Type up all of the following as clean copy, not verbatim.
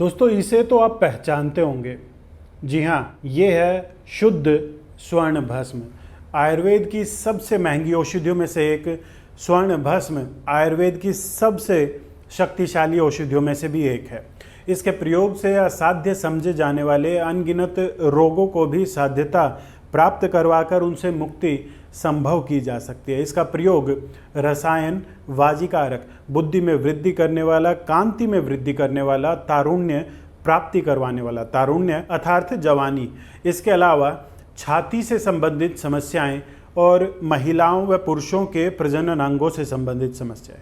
दोस्तों इसे तो आप पहचानते होंगे। जी हाँ, ये है शुद्ध स्वर्ण भस्म। आयुर्वेद की सबसे महंगी औषधियों में से एक स्वर्ण भस्म आयुर्वेद की सबसे शक्तिशाली औषधियों में से भी एक है। इसके प्रयोग से असाध्य समझे जाने वाले अनगिनत रोगों को भी साध्यता प्राप्त करवाकर उनसे मुक्ति संभव की जा सकती है। इसका प्रयोग रसायन, वाजीकारक, बुद्धि में वृद्धि करने वाला, कांति में वृद्धि करने वाला, तारुण्य प्राप्ति करवाने वाला, तारुण्य अर्थात जवानी, इसके अलावा छाती से संबंधित समस्याएं और महिलाओं व पुरुषों के प्रजनन अंगों से संबंधित समस्याएं,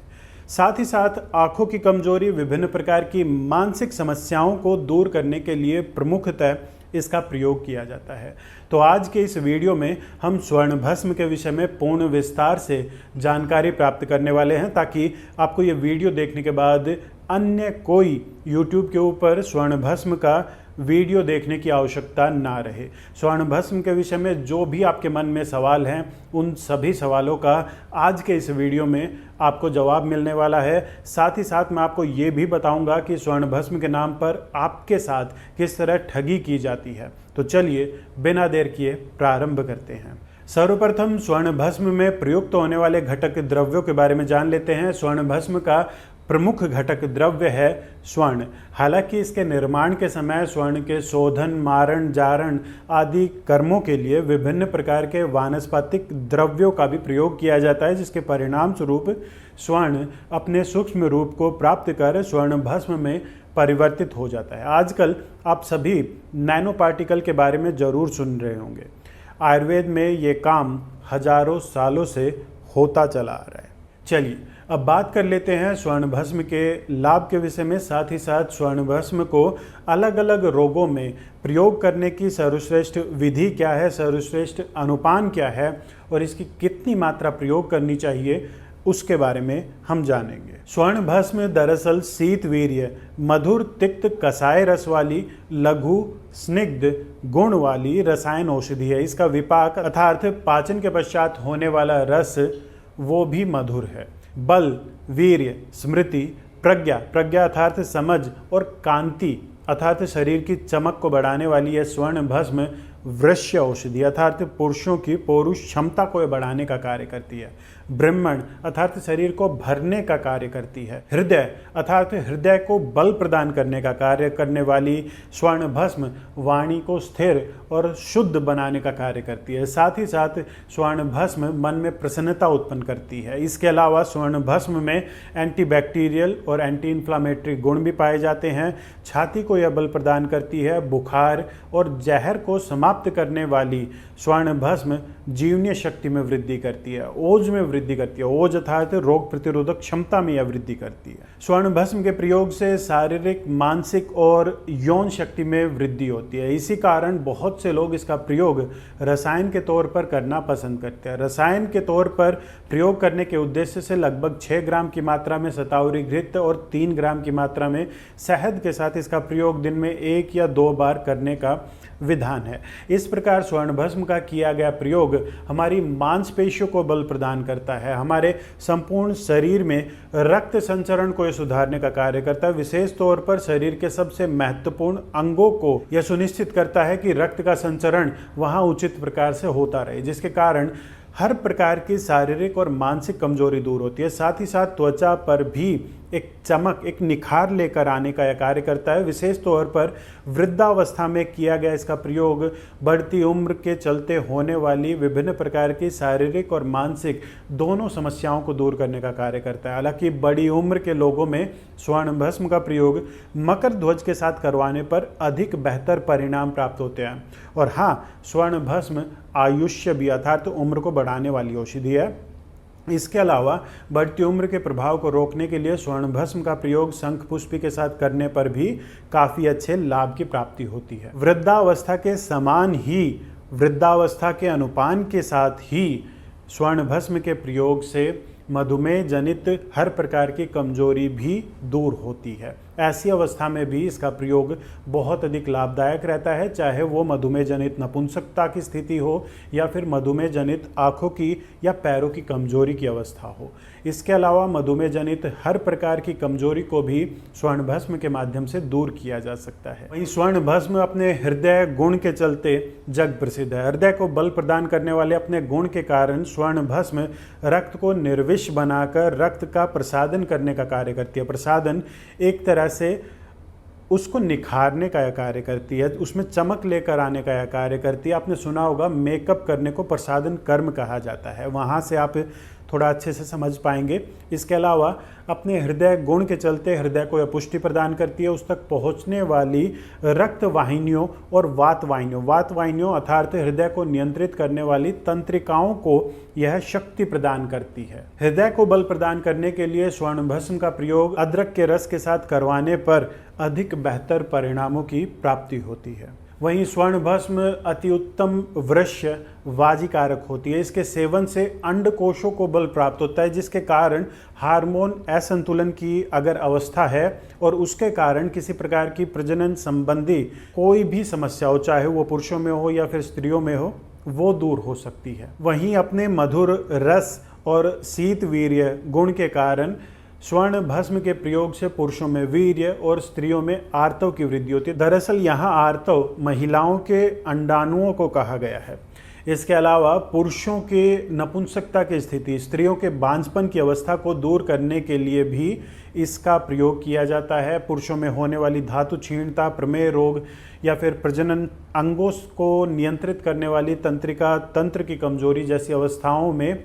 साथ ही साथ आंखों की कमजोरी, विभिन्न प्रकार की मानसिक समस्याओं को दूर करने के लिए प्रमुखतः इसका प्रयोग किया जाता है। तो आज के इस वीडियो में हम स्वर्ण भस्म के विषय में पूर्ण विस्तार से जानकारी प्राप्त करने वाले हैं, ताकि आपको ये वीडियो देखने के बाद अन्य कोई YouTube के ऊपर स्वर्ण भस्म का वीडियो देखने की आवश्यकता ना रहे। स्वर्ण भस्म के विषय में जो भी आपके मन में सवाल हैं, उन सभी सवालों का आज के इस वीडियो में आपको जवाब मिलने वाला है। साथ ही साथ मैं आपको ये भी बताऊंगा कि स्वर्ण भस्म के नाम पर आपके साथ किस तरह ठगी की जाती है। तो चलिए बिना देर किए प्रारंभ करते हैं। सर्वप्रथम स्वर्ण भस्म में प्रयुक्त होने वाले घटक द्रव्यों के बारे में जान लेते हैं। स्वर्ण भस्म का प्रमुख घटक द्रव्य है स्वर्ण। हालांकि इसके निर्माण के समय स्वर्ण के शोधन, मारण, जारण आदि कर्मों के लिए विभिन्न प्रकार के वानस्पतिक द्रव्यों का भी प्रयोग किया जाता है, जिसके परिणाम स्वरूप स्वर्ण अपने सूक्ष्म रूप को प्राप्त कर स्वर्ण भस्म में परिवर्तित हो जाता है। आजकल आप सभी नैनो पार्टिकल के बारे में जरूर सुन रहे होंगे। आयुर्वेद में ये काम हजारों सालों से होता चला आ रहा है। चलिए अब बात कर लेते हैं स्वर्ण भस्म के लाभ के विषय में। साथ ही साथ स्वर्ण भस्म को अलग अलग रोगों में प्रयोग करने की सर्वश्रेष्ठ विधि क्या है, सर्वश्रेष्ठ अनुपान क्या है और इसकी कितनी मात्रा प्रयोग करनी चाहिए, उसके बारे में हम जानेंगे। स्वर्ण भस्म दरअसल शीत वीर्य, मधुर तिक्त कसाय रस वाली, लघु स्निग्ध गुण वाली रसायन औषधि है। इसका विपाक अर्थात पाचन के पश्चात होने वाला रस वो भी मधुर है। बल, वीर्य, स्मृति, प्रज्ञा, प्रज्ञा अर्थात समझ, और कांति अर्थात शरीर की चमक को बढ़ाने वाली यह स्वर्ण भस्म वृश्य औषधि अर्थात पुरुषों की पौरुष क्षमता को बढ़ाने का कार्य करती है। ब्रह्मण अर्थात शरीर को भरने का कार्य करती है। हृदय अर्थात हृदय को बल प्रदान करने का कार्य करने वाली स्वर्ण भस्म वाणी को स्थिर और शुद्ध बनाने का कार्य करती है। साथ ही साथ स्वर्ण भस्म मन में प्रसन्नता उत्पन्न करती है। इसके अलावा स्वर्ण भस्म में एंटीबैक्टीरियल और एंटी इन्फ्लामेटरी गुण भी पाए जाते हैं। छाती को यह बल प्रदान करती है। बुखार और जहर को समाप्त करने वाली स्वर्ण भस्म जीवनीय शक्ति में वृद्धि करती है, ओज में वृद्धि करती है। ओज अर्थात रोग प्रतिरोधक क्षमता में यह वृद्धि करती है। स्वर्ण भस्म के प्रयोग से शारीरिक, मानसिक और यौन शक्ति में वृद्धि होती है। इसी कारण बहुत से लोग इसका प्रयोग रसायन के तौर पर करना पसंद करते हैं। रसायन के तौर पर प्रयोग करने के उद्देश्य से लगभग 6 ग्राम की मात्रा में शतावरी घृत और 3 ग्राम की मात्रा में शहद के साथ इसका प्रयोग दिन में 1 या 2 बार करने का विधान है। इस प्रकार स्वर्ण भस्म का किया गया प्रयोग हमारी मांसपेशियों को बल प्रदान करता है, हमारे संपूर्ण शरीर में रक्त संचरण को यह सुधारने का कार्य करता है। विशेष तौर पर शरीर के सबसे महत्वपूर्ण अंगों को यह सुनिश्चित करता है कि रक्त का संचरण वहां उचित प्रकार से होता रहे, जिसके कारण हर प्रकार की शारीरिक और मानसिक कमजोरी दूर होती है। साथ ही साथ त्वचा पर भी एक चमक, एक निखार लेकर आने का यह कार्य करता है। विशेष तौर पर वृद्धावस्था में किया गया इसका प्रयोग बढ़ती उम्र के चलते होने वाली विभिन्न प्रकार की शारीरिक और मानसिक दोनों समस्याओं को दूर करने का कार्य करता है। हालांकि बड़ी उम्र के लोगों में स्वर्ण भस्म का प्रयोग मकर ध्वज के साथ करवाने पर अधिक बेहतर परिणाम प्राप्त होते हैं। और हाँ, स्वर्ण भस्म आयुष्य भी अर्थात उम्र को बढ़ाने वाली औषधि है। इसके अलावा बढ़ती उम्र के प्रभाव को रोकने के लिए स्वर्ण भस्म का प्रयोग शंख पुष्पी के साथ करने पर भी काफ़ी अच्छे लाभ की प्राप्ति होती है। वृद्धावस्था के समान ही, वृद्धावस्था के अनुपान के साथ ही स्वर्ण भस्म के प्रयोग से मधुमेह जनित हर प्रकार की कमजोरी भी दूर होती है। ऐसी अवस्था में भी इसका प्रयोग बहुत अधिक लाभदायक रहता है, चाहे वो मधुमेह जनित नपुंसकता की स्थिति हो या फिर मधुमेह जनित आँखों की या पैरों की कमजोरी की अवस्था हो। इसके अलावा मधुमेह जनित हर प्रकार की कमजोरी को भी स्वर्ण भस्म के माध्यम से दूर किया जा सकता है। वहीं स्वर्ण भस्म अपने हृदय गुण के चलते जग प्रसिद्ध है। हृदय को बल प्रदान करने वाले अपने गुण के कारण स्वर्ण भस्म रक्त को निर्विष बनाकर रक्त का प्रसादन करने का कार्य करती है। प्रसादन एक तरह से उसको निखारने का यह कार्य करती है, उसमें चमक लेकर आने का यह कार्य करती है। आपने सुना होगा मेकअप करने को प्रसादन कर्म कहा जाता है, वहाँ से आप थोड़ा अच्छे से समझ पाएंगे। इसके अलावा अपने हृदय गुण के चलते हृदय को यह पुष्टि प्रदान करती है। उस तक पहुँचने वाली रक्त वाहिनियों और वात वाहिनियों अर्थात हृदय को नियंत्रित करने वाली तंत्रिकाओं को यह शक्ति प्रदान करती है। हृदय को बल प्रदान करने के लिए स्वर्ण भस्म का प्रयोग अदरक के रस के साथ करवाने पर अधिक बेहतर परिणामों की प्राप्ति होती है। वहीं स्वर्ण भस्म अति उत्तम वृश्य वाजिकारक होती है। इसके सेवन से अंडकोशों को बल प्राप्त होता है, जिसके कारण हार्मोन असंतुलन की अगर अवस्था है और उसके कारण किसी प्रकार की प्रजनन संबंधी कोई भी समस्या हो, चाहे वो पुरुषों में हो या फिर स्त्रियों में हो, वो दूर हो सकती है। वहीं अपने मधुर रस और शीत वीर्य गुण के कारण स्वर्ण भस्म के प्रयोग से पुरुषों में वीर्य और स्त्रियों में आर्तव की वृद्धि होती है। दरअसल यहाँ आर्तव महिलाओं के अंडाणुओं को कहा गया है। इसके अलावा पुरुषों के नपुंसकता की स्थिति, स्त्रियों के बांझपन की अवस्था को दूर करने के लिए भी इसका प्रयोग किया जाता है। पुरुषों में होने वाली धातु क्षीणता, प्रमेह रोग या फिर प्रजनन अंगों को नियंत्रित करने वाली तंत्र की कमजोरी जैसी अवस्थाओं में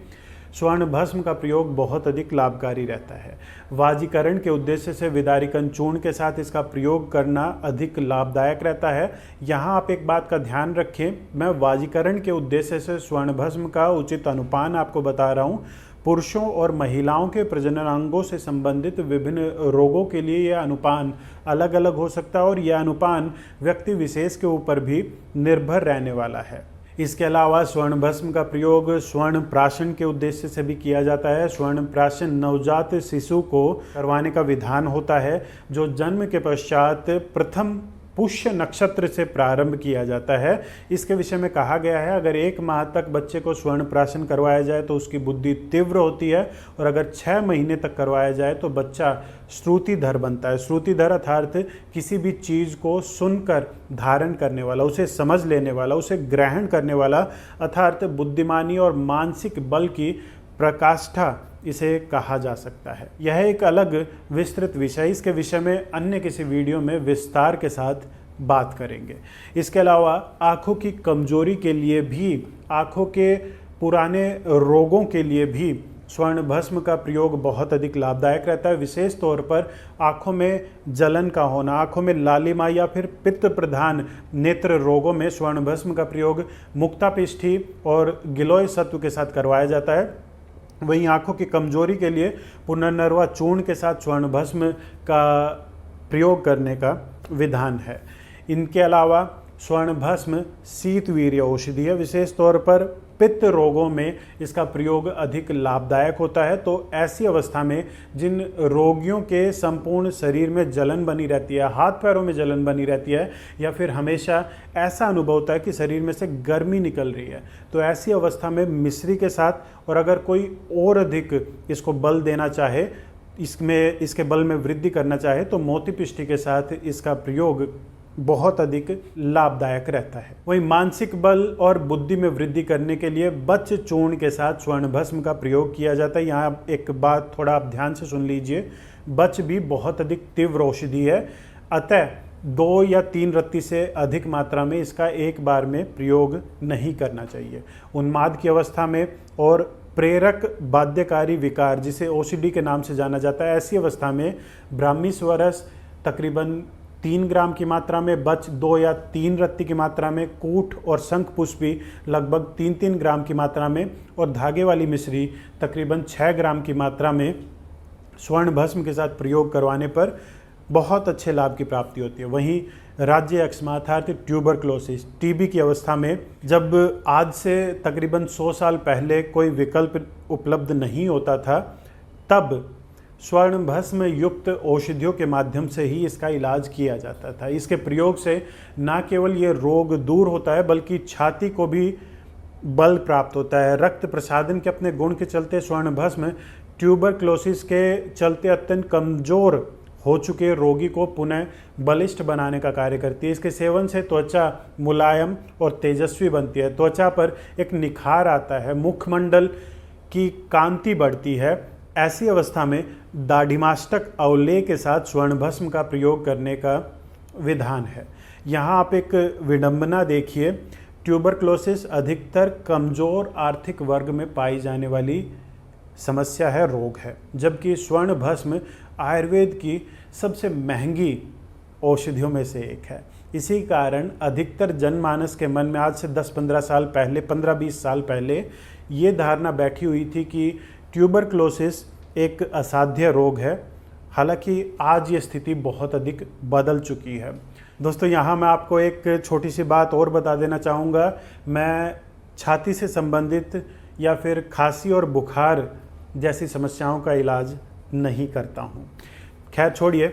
स्वर्ण भस्म का प्रयोग बहुत अधिक लाभकारी रहता है। वाजीकरण के उद्देश्य से विदारिकन चूर्ण के साथ इसका प्रयोग करना अधिक लाभदायक रहता है। यहाँ आप एक बात का ध्यान रखें, मैं वाजीकरण के उद्देश्य से स्वर्ण भस्म का उचित अनुपान आपको बता रहा हूँ। पुरुषों और महिलाओं के प्रजनन अंगों से संबंधित विभिन्न रोगों के लिए यह अनुपान अलग अलग हो सकता है और यह अनुपान व्यक्ति विशेष के ऊपर भी निर्भर रहने वाला है। इसके अलावा स्वर्ण भस्म का प्रयोग स्वर्ण प्राशन के उद्देश्य से भी किया जाता है। स्वर्ण प्राशन नवजात शिशु को करवाने का विधान होता है, जो जन्म के पश्चात प्रथम पुष्य नक्षत्र से प्रारंभ किया जाता है। इसके विषय में कहा गया है, अगर 1 माह तक बच्चे को स्वर्ण प्राशन करवाया जाए तो उसकी बुद्धि तीव्र होती है, और अगर 6 महीने तक करवाया जाए तो बच्चा श्रुतिधर बनता है। श्रुतिधर अर्थात किसी भी चीज़ को सुनकर धारण करने वाला, उसे समझ लेने वाला, उसे ग्रहण करने वाला, अर्थात बुद्धिमानी और मानसिक बल की प्रकाष्ठा इसे कहा जा सकता है। यह एक अलग विस्तृत विषय, इसके विषय में अन्य किसी वीडियो में विस्तार के साथ बात करेंगे। इसके अलावा आँखों की कमजोरी के लिए भी, आँखों के पुराने रोगों के लिए भी स्वर्ण भस्म का प्रयोग बहुत अधिक लाभदायक रहता है। विशेष तौर पर आँखों में जलन का होना, आँखों में लालिमा या फिर पित्त प्रधान नेत्र रोगों में स्वर्ण भस्म का प्रयोग मुक्तापिष्ठी और गिलोय सत्व के साथ करवाया जाता है। वहीं आँखों की कमजोरी के लिए पुनर्नरवा चूर्ण के साथ स्वर्ण भस्म का प्रयोग करने का विधान है। इनके अलावा स्वर्ण भस्म शीतवीर्य औषधि है। विशेष तौर पर पित्त रोगों में इसका प्रयोग अधिक लाभदायक होता है। तो ऐसी अवस्था में जिन रोगियों के संपूर्ण शरीर में जलन बनी रहती है, हाथ पैरों में जलन बनी रहती है, या फिर हमेशा ऐसा अनुभव होता है कि शरीर में से गर्मी निकल रही है, तो ऐसी अवस्था में मिश्री के साथ, और अगर कोई और अधिक इसको बल देना चाहे, इसके बल में वृद्धि करना चाहे, तो मोतीपिष्ठी के साथ इसका प्रयोग बहुत अधिक लाभदायक रहता है। वहीं मानसिक बल और बुद्धि में वृद्धि करने के लिए बच चूर्ण के साथ स्वर्ण भस्म का प्रयोग किया जाता है। यहाँ एक बात थोड़ा आप ध्यान से सुन लीजिए, बच भी बहुत अधिक तीव्र औषधि है, अतः 2 या 3 रत्ती से अधिक मात्रा में इसका एक बार में प्रयोग नहीं करना चाहिए। उन्माद की अवस्था में और प्रेरक बाध्यकारी विकार, जिसे ओसीडी के नाम से जाना जाता है, ऐसी अवस्था में ब्राह्मी स्वरस तकरीबन 3 ग्राम की मात्रा में, बच 2 या 3 रत्ती की मात्रा में, कूट और शंख पुष्पी लगभग 3-3 ग्राम की मात्रा में, और धागे वाली मिश्री तकरीबन 6 ग्राम की मात्रा में स्वर्ण भस्म के साथ प्रयोग करवाने पर बहुत अच्छे लाभ की प्राप्ति होती है। वहीं राज्य अक्षमा अर्थात ट्यूबरक्लोसिस, टीबी की अवस्था में, जब आज से तकरीबन 100 साल पहले कोई विकल्प उपलब्ध नहीं होता था, तब स्वर्ण भस्म युक्त औषधियों के माध्यम से ही इसका इलाज किया जाता था। इसके प्रयोग से न केवल ये रोग दूर होता है, बल्कि छाती को भी बल प्राप्त होता है। रक्त प्रसादन के अपने गुण के चलते स्वर्ण भस्म ट्यूबरक्लोसिस के चलते अत्यंत कमज़ोर हो चुके रोगी को पुनः बलिष्ठ बनाने का कार्य करती है। इसके सेवन से त्वचा मुलायम और तेजस्वी बनती है, त्वचा पर एक निखार आता है, मुखमंडल की कांति बढ़ती है। ऐसी अवस्था में दाढ़िमाष्टक अवलेह के साथ स्वर्ण भस्म का प्रयोग करने का विधान है। यहाँ आप एक विडंबना देखिए, ट्यूबरक्लोसिस अधिकतर कमज़ोर आर्थिक वर्ग में पाई जाने वाली समस्या है, रोग है, जबकि स्वर्ण भस्म आयुर्वेद की सबसे महंगी औषधियों में से एक है। इसी कारण अधिकतर जनमानस के मन में आज से 10-15 साल पहले, 15-20 साल पहले ये धारणा बैठी हुई थी कि ट्यूबरक्लोसिस एक असाध्य रोग है। हालांकि आज ये स्थिति बहुत अधिक बदल चुकी है। दोस्तों, यहाँ मैं आपको एक छोटी सी बात और बता देना चाहूँगा। मैं छाती से संबंधित या फिर खांसी और बुखार जैसी समस्याओं का इलाज नहीं करता हूँ। खैर छोड़िए,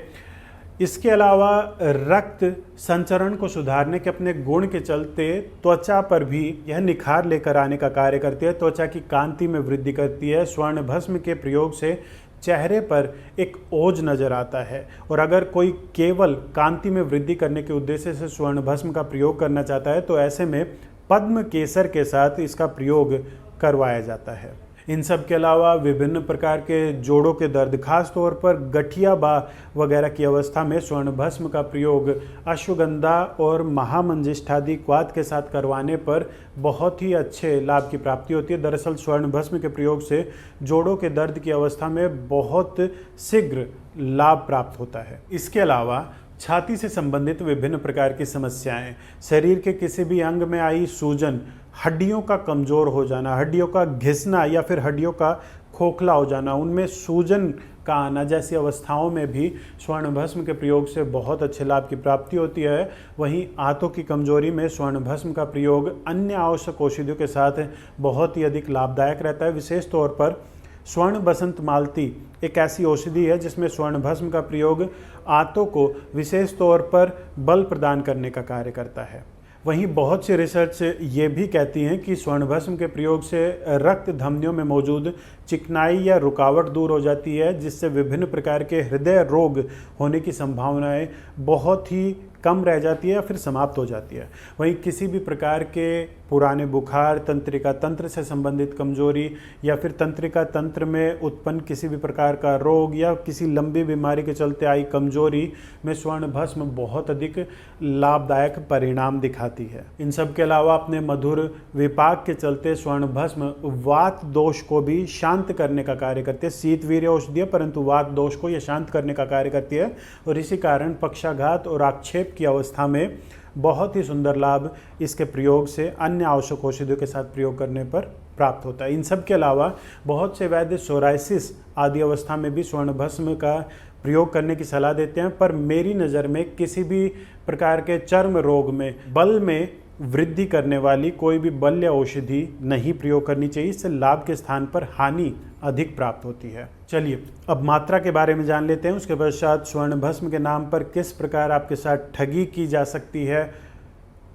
इसके अलावा रक्त संचरण को सुधारने के अपने गुण के चलते त्वचा पर भी यह निखार लेकर आने का कार्य करती है, त्वचा की कांति में वृद्धि करती है। स्वर्ण भस्म के प्रयोग से चेहरे पर एक ओज नजर आता है, और अगर कोई केवल कांति में वृद्धि करने के उद्देश्य से स्वर्ण भस्म का प्रयोग करना चाहता है तो ऐसे में पद्म केसर के साथ इसका प्रयोग करवाया जाता है। इन सब के अलावा विभिन्न प्रकार के जोड़ों के दर्द, खास तौर पर गठिया बाह वगैरह की अवस्था में स्वर्ण भस्म का प्रयोग अश्वगंधा और महामंजिष्ठादि क्वाथ के साथ करवाने पर बहुत ही अच्छे लाभ की प्राप्ति होती है। दरअसल स्वर्ण भस्म के प्रयोग से जोड़ों के दर्द की अवस्था में बहुत शीघ्र लाभ प्राप्त होता है। इसके अलावा छाती से संबंधित विभिन्न प्रकार की समस्याएं, शरीर के किसी भी अंग में आई सूजन, हड्डियों का कमज़ोर हो जाना, हड्डियों का घिसना या फिर हड्डियों का खोखला हो जाना, उनमें सूजन का आना जैसी अवस्थाओं में भी स्वर्ण भस्म के प्रयोग से बहुत अच्छे लाभ की प्राप्ति होती है। वहीं आंतों की कमजोरी में स्वर्ण भस्म का प्रयोग अन्य आवश्यक औषधियों के साथ बहुत ही अधिक लाभदायक रहता है। विशेष तौर पर स्वर्ण बसंत मालती एक ऐसी औषधि है जिसमें स्वर्ण भस्म का प्रयोग आंतों को विशेष तौर पर बल प्रदान करने का कार्य करता है। वहीं बहुत सी रिसर्च ये भी कहती हैं कि स्वर्ण भस्म के प्रयोग से रक्त धमनियों में मौजूद चिकनाई या रुकावट दूर हो जाती है, जिससे विभिन्न प्रकार के हृदय रोग होने की संभावनाएं बहुत ही कम रह जाती है या फिर समाप्त हो जाती है। वहीं किसी भी प्रकार के पुराने बुखार, तंत्रिका तंत्र से संबंधित कमजोरी या फिर तंत्रिका तंत्र में उत्पन्न किसी भी प्रकार का रोग या किसी लंबी बीमारी के चलते आई कमजोरी में स्वर्ण भस्म बहुत अधिक लाभदायक परिणाम दिखाती है। इन सब के अलावा अपने मधुर विपाक के चलते स्वर्ण भस्म वात दोष को भी शांत करने का कार्य करती है। शीतवीर्य औषधि है, परंतु वात दोष को यह शांत करने का कार्य करती है, और इसी कारण पक्षाघात और आक्षेप की अवस्था में बहुत ही सुंदर लाभ इसके प्रयोग से अन्य आवश्यक औषधियों के साथ प्रयोग करने पर प्राप्त होता है। इन सब के अलावा बहुत से वैद्य सोराइसिस आदि अवस्था में भी स्वर्ण भस्म का प्रयोग करने की सलाह देते हैं, पर मेरी नज़र में किसी भी प्रकार के चर्म रोग में बल में वृद्धि करने वाली कोई भी बल्य औषधि नहीं प्रयोग करनी चाहिए। इससे लाभ के स्थान पर हानि अधिक प्राप्त होती है। चलिए अब मात्रा के बारे में जान लेते हैं। उसके पश्चात स्वर्ण भस्म के नाम पर किस प्रकार आपके साथ ठगी की जा सकती है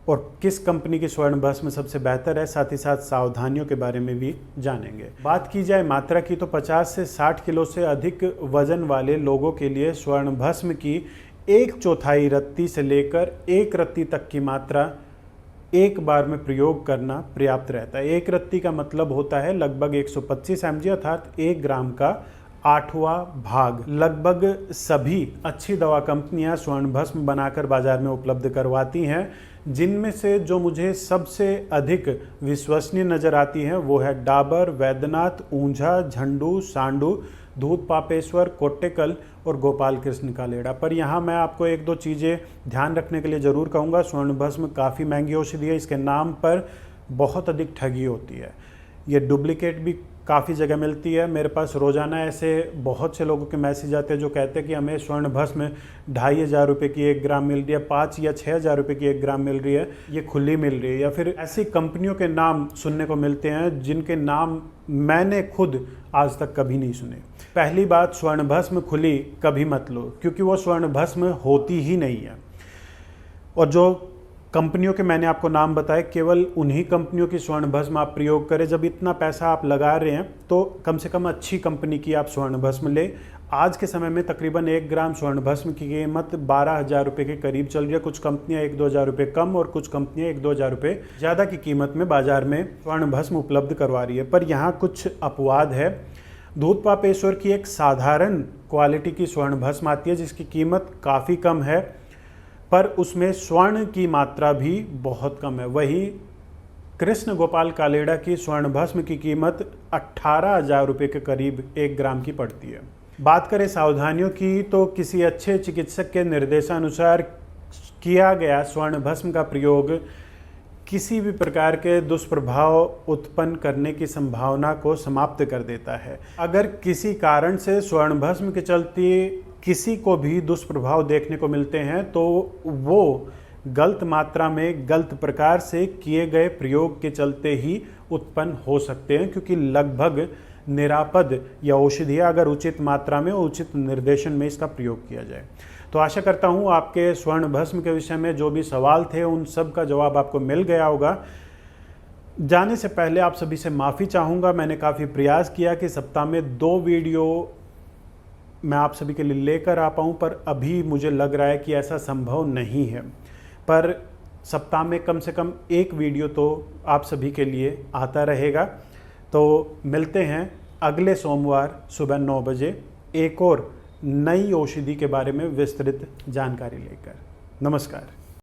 और किस कंपनी की स्वर्ण भस्म सबसे बेहतर है, साथ ही साथ सावधानियों के बारे में भी जानेंगे। बात की जाए मात्रा की तो 50 से 60 किलो से अधिक वजन वाले लोगों के लिए स्वर्ण भस्म की 1/4 रत्ती से लेकर 1 रत्ती तक की मात्रा एक बार में प्रयोग करना पर्याप्त रहता है। 1 रत्ती का मतलब होता है लगभग 125 mg अर्थात 1 ग्राम का 8वां भाग। लगभग सभी अच्छी दवा कंपनियां स्वर्ण भस्म बनाकर बाजार में उपलब्ध करवाती हैं, जिनमें से जो मुझे सबसे अधिक विश्वसनीय नज़र आती हैं वो है डाबर, वैद्यनाथ, ऊंझा, झंडू, सांडू, दूध पापेश्वर, कोट्टेकल और गोपाल कृष्ण का लेड़ा। पर यहाँ मैं आपको 1-2 चीज़ें ध्यान रखने के लिए ज़रूर कहूँगा। स्वर्ण भस्म काफ़ी महंगी औषधि है, इसके नाम पर बहुत अधिक ठगी होती है। ये डुप्लीकेट भी काफ़ी जगह मिलती है। मेरे पास रोज़ाना ऐसे बहुत से लोगों के मैसेज आते हैं जो कहते हैं कि हमें स्वर्ण भस्म 2500 रुपये की 1 ग्राम मिल रही है, 5 या 6000 रुपये की 1 ग्राम मिल रही है, ये खुली मिल रही है। या फिर ऐसी कंपनियों के नाम सुनने को मिलते हैं जिनके नाम मैंने खुद आज तक कभी नहीं सुने। पहली बात, स्वर्ण भस्म खुली कभी मत लो, क्योंकि वो स्वर्ण भस्म होती ही नहीं है। और जो कंपनियों के मैंने आपको नाम बताए, केवल उन्हीं कंपनियों की स्वर्ण भस्म आप प्रयोग करें। जब इतना पैसा आप लगा रहे हैं तो कम से कम अच्छी कंपनी की आप स्वर्ण भस्म लें। आज के समय में तकरीबन 1 ग्राम स्वर्ण भस्म की कीमत 12,000 रुपये के करीब चल रही है। कुछ कंपनियां 1-2 हज़ार रुपये कम और कुछ कंपनियां 1-2 हज़ार रुपये ज़्यादा की कीमत में बाजार में स्वर्ण भस्म उपलब्ध करवा रही है। पर यहाँ कुछ अपवाद है। दूध पापेश्वर की एक साधारण क्वालिटी की स्वर्ण भस्म आती है जिसकी कीमत काफ़ी कम है, पर उसमें स्वर्ण की मात्रा भी बहुत कम है। वही कृष्ण गोपाल कालेड़ा की स्वर्ण भस्म की कीमत 18,000 रुपये के करीब 1 ग्राम की पड़ती है। बात करें सावधानियों की, तो किसी अच्छे चिकित्सक के निर्देशानुसार किया गया स्वर्ण भस्म का प्रयोग किसी भी प्रकार के दुष्प्रभाव उत्पन्न करने की संभावना को समाप्त कर देता है। अगर किसी कारण से स्वर्ण भस्म के चलते किसी को भी दुष्प्रभाव देखने को मिलते हैं तो वो गलत मात्रा में गलत प्रकार से किए गए प्रयोग के चलते ही उत्पन्न हो सकते हैं, क्योंकि लगभग निरापद या औषधियाँ अगर उचित मात्रा में उचित निर्देशन में इसका प्रयोग किया जाए। तो आशा करता हूँ आपके स्वर्ण भस्म के विषय में जो भी सवाल थे उन सब का जवाब आपको मिल गया होगा। जाने से पहले आप सभी से माफ़ी चाहूँगा। मैंने काफ़ी प्रयास किया कि सप्ताह में 2 वीडियो मैं आप सभी के लिए लेकर आ पाऊँ, पर अभी मुझे लग रहा है कि ऐसा संभव नहीं है। पर सप्ताह में कम से कम 1 वीडियो तो आप सभी के लिए आता रहेगा। तो मिलते हैं अगले सोमवार सुबह 9 बजे एक और नई औषधि के बारे में विस्तृत जानकारी लेकर। नमस्कार।